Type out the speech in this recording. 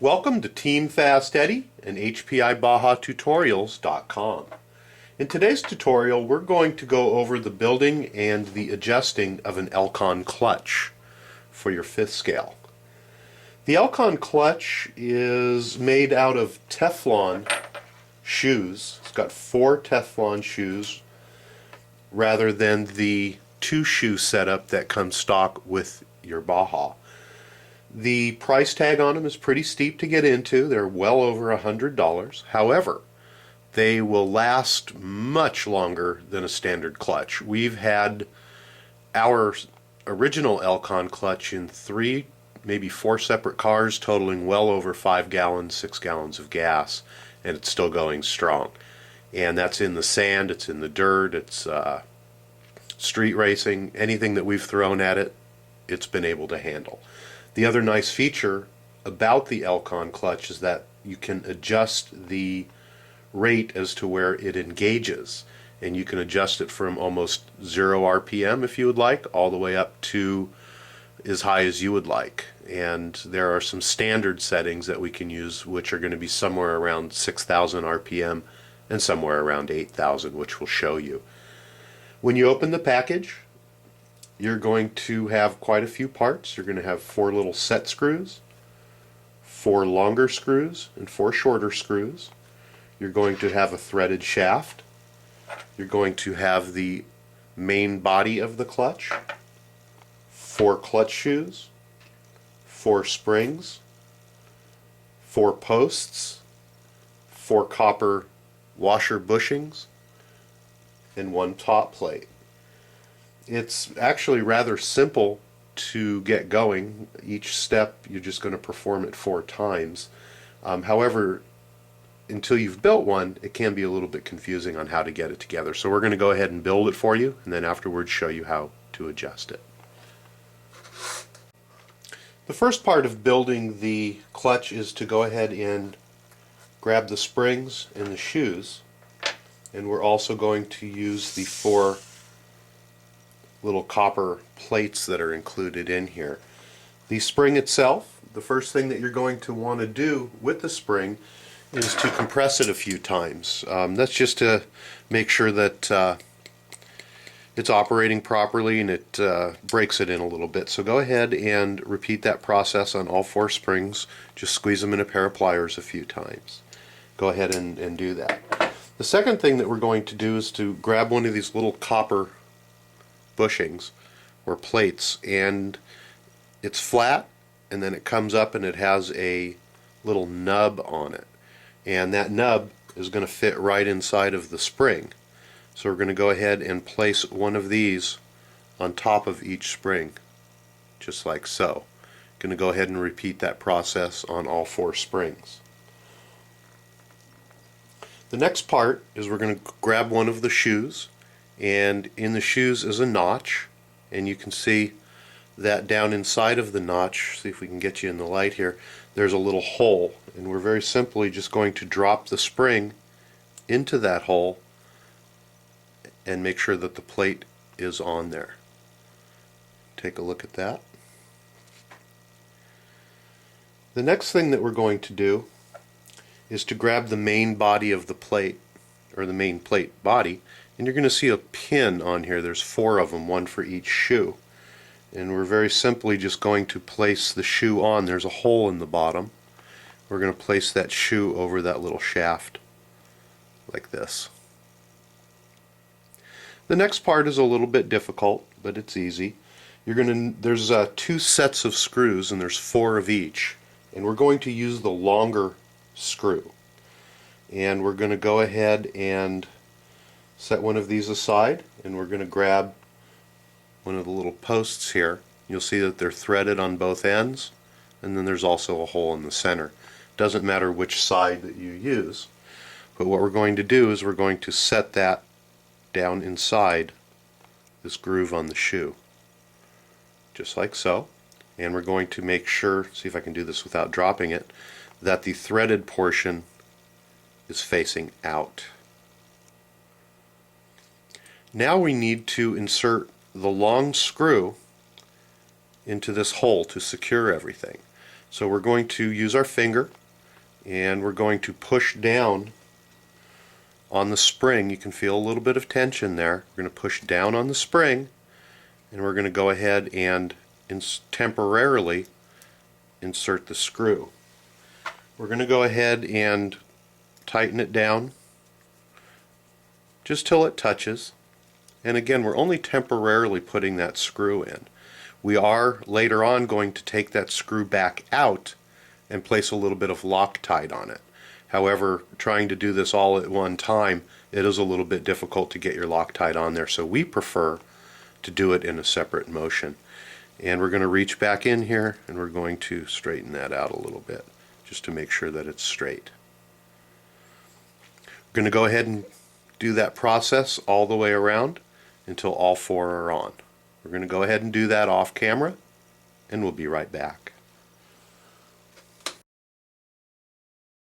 Welcome to Team FastEddy and HPI Baja Tutorials.com. In today's tutorial, we're going to go over the building and the adjusting of an Elcon clutch for your fifth scale. The Elcon clutch is made out of Teflon shoes. It's got 4 Teflon shoes rather than the 2-shoe setup that comes stock with your Baja. The price tag on them is pretty steep to get into. They're well over $100. However, they will last much longer than a standard clutch. We've had our original Elcon clutch in 3, maybe 4 separate cars, totaling well over 5 gallons, 6 gallons of gas, and it's still going strong. And that's in the sand, it's in the dirt, it's street racing, anything that we've thrown at it, it's been able to handle. The other nice feature about the Elcon clutch is that you can adjust the rate as to where it engages, and you can adjust it from almost 0 RPM if you would like, all the way up to as high as you would like. And there are some standard settings that we can use, which are going to be somewhere around 6,000 RPM and somewhere around 8,000, which we'll show you. When you open the package, you're going to have quite a few parts. You're going to have 4 little set screws, 4 longer screws, and 4 shorter screws. You're going to have a threaded shaft. You're going to have the main body of the clutch, 4 clutch shoes, 4 springs, 4 posts, 4 copper washer bushings, and 1 top plate. It's actually rather simple to get going. Each step you're just going to perform it 4 times. However, until you've built one, it can be a little bit confusing on how to get it together. So we're going to go ahead and build it for you, and then afterwards show you how to adjust it. The first part of building the clutch is to go ahead and grab the springs and the shoes, and we're also going to use the 4 little copper plates that are included in here. The spring itself, the first thing that you're going to want to do with the spring is to compress it a few times. That's just to make sure that it's operating properly and it breaks it in a little bit. So go ahead and repeat that process on all 4 springs. Just squeeze them in a pair of pliers a few times. Go ahead and do that. The second thing that we're going to do is to grab one of these little copper bushings or plates, and it's flat, and then it comes up and it has a little nub on it, and that nub is going to fit right inside of the spring. So we're going to go ahead and place one of these on top of each spring, just like so. Going to go ahead and repeat that process on all 4 springs. The next part is we're going to grab one of the shoes, and in the shoes is a notch, and you can see that down inside of the notch, see if we can get you in the light here, there's a little hole, and we're very simply just going to drop the spring into that hole and make sure that the plate is on there. Take a look at that. The next thing that we're going to do is to grab the main body of the plate, or the main plate body, and you're going to see a pin on here. There's 4 of them, 1 for each shoe. And we're very simply just going to place the shoe on. There's a hole in the bottom. We're going to place that shoe over that little shaft like this. The next part is a little bit difficult, but it's easy. There's 2 sets of screws, and there's 4 of each. And we're going to use the longer screw. And we're going to go ahead and set one of these aside, and we're going to grab one of the little posts here. You'll see that they're threaded on both ends, and then there's also a hole in the center. Doesn't matter which side that you use, but what we're going to do is we're going to set that down inside this groove on the shoe, just like so. And we're going to make sure, see if I can do this without dropping it, that the threaded portion is facing out. Now we need to insert the long screw into this hole to secure everything. So we're going to use our finger and we're going to push down on the spring. You can feel a little bit of tension there. We're going to push down on the spring and we're going to go ahead and temporarily insert the screw. We're going to go ahead and tighten it down just till it touches. And again, we're only temporarily putting that screw in. We are later on going to take that screw back out and place a little bit of Loctite on it. However, trying to do this all at one time, it is a little bit difficult to get your Loctite on there, so we prefer to do it in a separate motion. And we're going to reach back in here and we're going to straighten that out a little bit just to make sure that it's straight. We're going to go ahead and do that process all the way around until all four are on. We're going to go ahead and do that off camera and we'll be right back.